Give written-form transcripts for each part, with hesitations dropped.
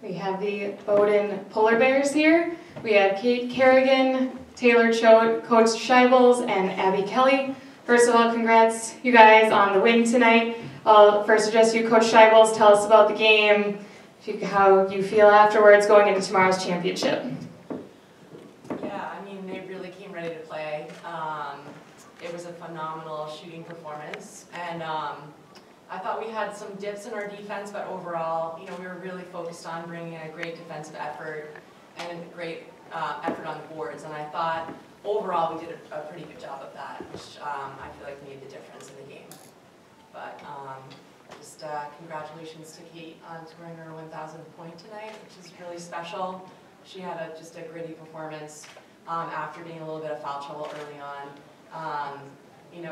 We have the Bowdoin Polar Bears here. We have Kate Kerrigan, Taylor Choate, Coach Scheibels, and Abby Kelly. First of all, congrats you guys on the win tonight. I'll first address you, Coach Scheibels. Tell us about the game, how you feel afterwards going into tomorrow's championship. Yeah, I mean, they really came ready to play. It was a phenomenal shooting performance, and I thought we had some dips in our defense, but overall, we were really focused on bringing in a great defensive effort and a great effort on the boards, and I thought overall we did a pretty good job of that, which I feel like made the difference in the game. But just congratulations to Kate on scoring her 1,000th point tonight, which is really special. She had just a gritty performance after being a little bit of foul trouble early on.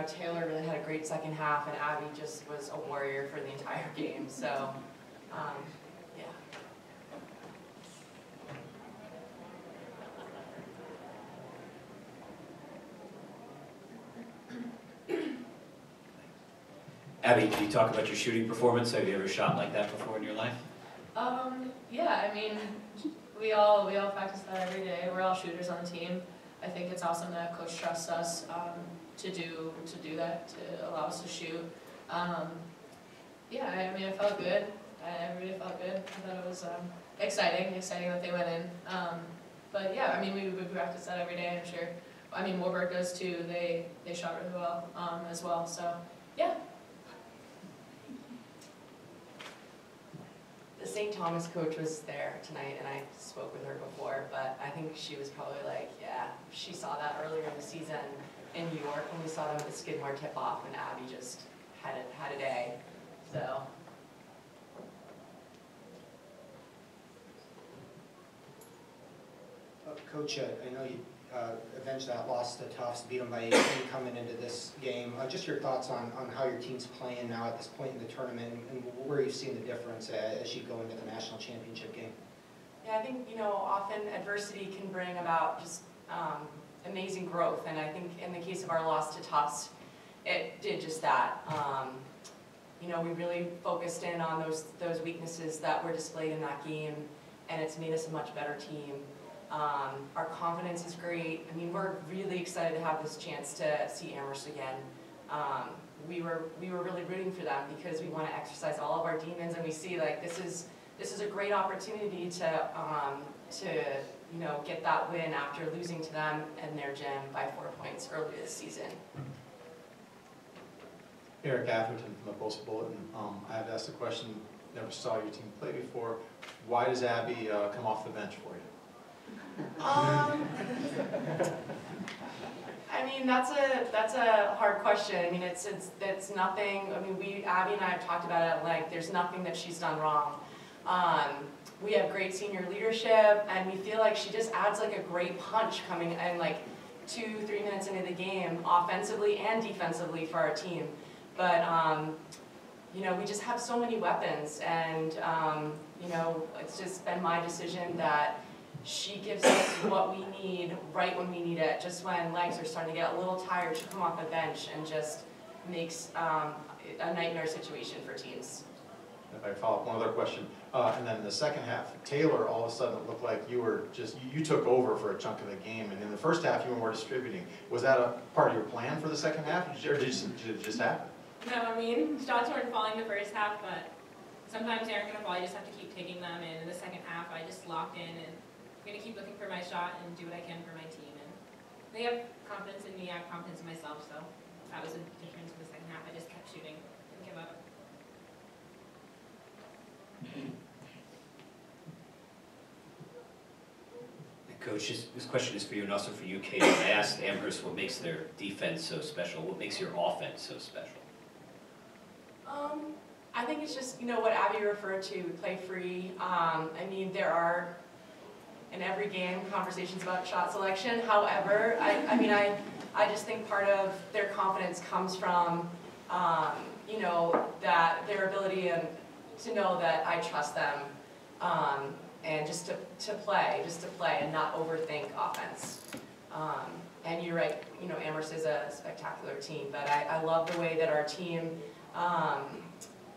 Taylor really had a great second half, and Abby just was a warrior for the entire game. So, yeah. Abby, can you talk about your shooting performance? Have you ever shot like that before in your life? Yeah, I mean, we all practice that every day. We're all shooters on the team. I think it's awesome that Coach trusts us to do that, to allow us to shoot. Yeah, I mean, I felt good. I really felt good. I thought it was exciting that they went in. But yeah, I mean, we practice that every day, I'm sure. I mean, Warburg does too. They shot really well as well. So yeah. The St. Thomas coach was there tonight, and I spoke with her before, but I think she was probably like, yeah, she saw that earlier in the season in New York when we saw them at the Skidmore tip-off, and Abby just had a day. So. Coach, I know you avenged that loss to Tufts, beat them by 18 coming into this game. Just your thoughts on how your team's playing now at this point in the tournament, and where you've seen the difference as you go into the national championship game. Yeah, I think, often adversity can bring about just amazing growth, and I think in the case of our loss to Tufts, it did just that. We really focused in on those weaknesses that were displayed in that game, and it's made us a much better team. Our confidence is great. I mean, we're really excited to have this chance to see Amherst again. We were really rooting for them because we want to exercise all of our demons, and we see like this is a great opportunity to get that win after losing to them in their gym by 4 points earlier this season. Eric Atherton from the Post Bulletin. I have asked a question. Never saw your team play before. Why does Abby come off the bench for you? I mean, that's a hard question. I mean, it's nothing. I mean, Abby and I have talked about it. Like, there's nothing that she's done wrong. We have great senior leadership, and we feel like she just adds like a great punch coming in like 2-3 minutes into the game, offensively and defensively for our team. But we just have so many weapons, and it's just been my decision that she gives us what we need right when we need it. Just when legs are starting to get a little tired, she'll come off the bench and just makes a nightmare situation for teams. If I follow up, one other question. And then in the second half, Taylor, all of a sudden it looked like you took over for a chunk of the game, and in the first half you were more distributing. Was that a part of your plan for the second half, or did it just happen? No, I mean, shots weren't falling the first half, but sometimes they aren't going to fall. You just have to keep taking them, and in the second half I just locked in, and I'm going to keep looking for my shot and do what I can for my team. And they have confidence in me, I have confidence in myself, so that was a difference in the second half. I just kept shooting, didn't give up. Coach, this question is for you and also for you, Kate. I asked Amherst what makes their defense so special. What makes your offense so special? I think it's just, what Abby referred to, play free. I mean, there are, in every game, conversations about shot selection. However, I just think part of their confidence comes from, that their ability to know that I trust them, and just to play and not overthink offense. And you're right, Amherst is a spectacular team, but I love the way that our team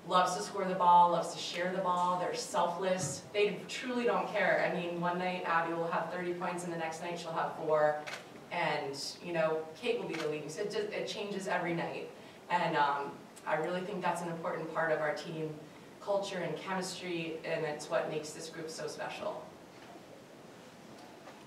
loves to score the ball, loves to share the ball, they're selfless, they truly don't care. I mean, one night Abby will have 30 points and the next night she'll have 4, and you know, Kate will be the leading, so it changes every night. And I really think that's an important part of our team culture and chemistry, and it's what makes this group so special.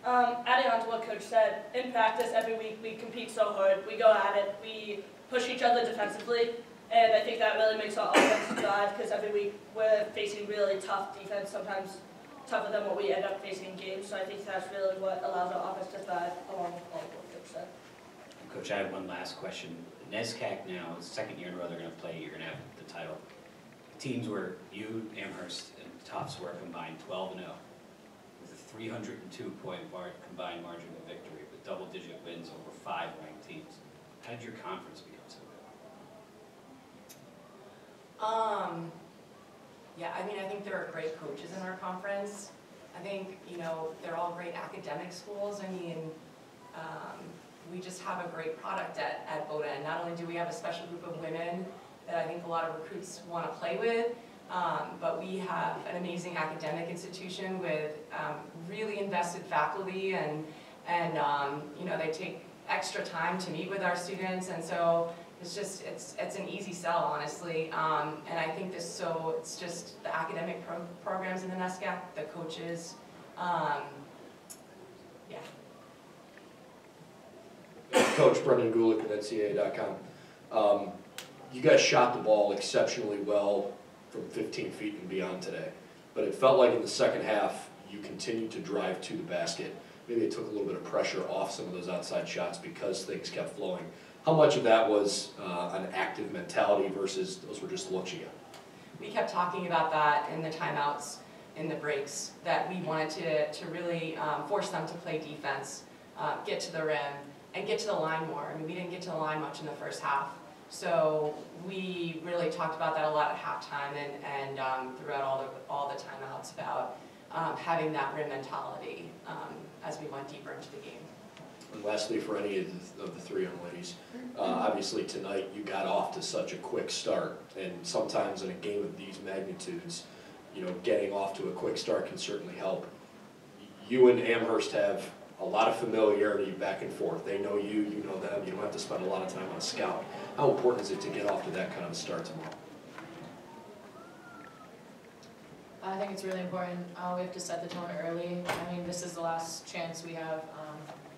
Adding on to what Coach said, in practice every week we compete so hard, we go at it, we push each other defensively, and I think that really makes our offense thrive because every week we're facing really tough defense, sometimes tougher than what we end up facing in games, so I think that's really what allows our offense to thrive along with all of what Coach said. Coach, I have one last question. NESCAC now, it's the second year in a row they're going to play, you're going to have the title. Teams where you, Amherst, and Tufts were combined 12-0 with a 302-point combined margin of victory with double-digit wins over 5 ranked teams. How did your conference become so good? Yeah, I mean, I think there are great coaches in our conference. I think, you know, they're all great academic schools. I mean, we just have a great product at Bowdoin. Not only do we have a special group of women that I think a lot of recruits want to play with, but we have an amazing academic institution with really invested faculty, and you know, they take extra time to meet with our students, and so it's just it's an easy sell, honestly. And I think it's just the academic programs in the NESCAC, the coaches, yeah. Coach Brendan Gulick at NCAA.com. You guys shot the ball exceptionally well from 15 feet and beyond today, but it felt like in the second half you continued to drive to the basket. Maybe it took a little bit of pressure off some of those outside shots because things kept flowing. How much of that was an active mentality versus those were just looks you got? We kept talking about that in the timeouts, in the breaks, that we wanted to really force them to play defense, get to the rim, and get to the line more. I mean, we didn't get to the line much in the first half. So we really talked about that a lot at halftime and throughout all the timeouts about having that rim mentality as we went deeper into the game. And lastly, for any of the three young ladies, obviously tonight you got off to such a quick start, and sometimes in a game of these magnitudes, you know, getting off to a quick start can certainly help. You and Amherst have a lot of familiarity back and forth. They know you, you know them. You don't have to spend a lot of time on a scout. How important is it to get off to that kind of a start tomorrow? I think it's really important. We have to set the tone early. I mean, this is the last chance we have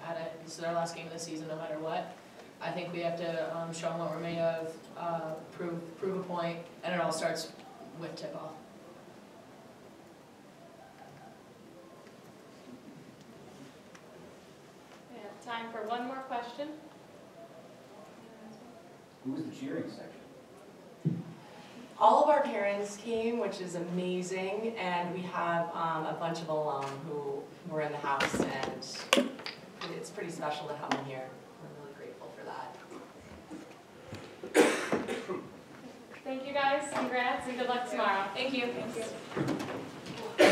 at it. This is our last game of the season, no matter what. I think we have to show them what we're made of, prove a point, and it all starts with tip-off. We have time for one more question. Who was the cheering section? All of our parents came, which is amazing, and we have a bunch of alum who were in the house, and it's pretty special to have them here. We're really grateful for that. Thank you guys, congrats, and good luck tomorrow. Thank you. Thank you.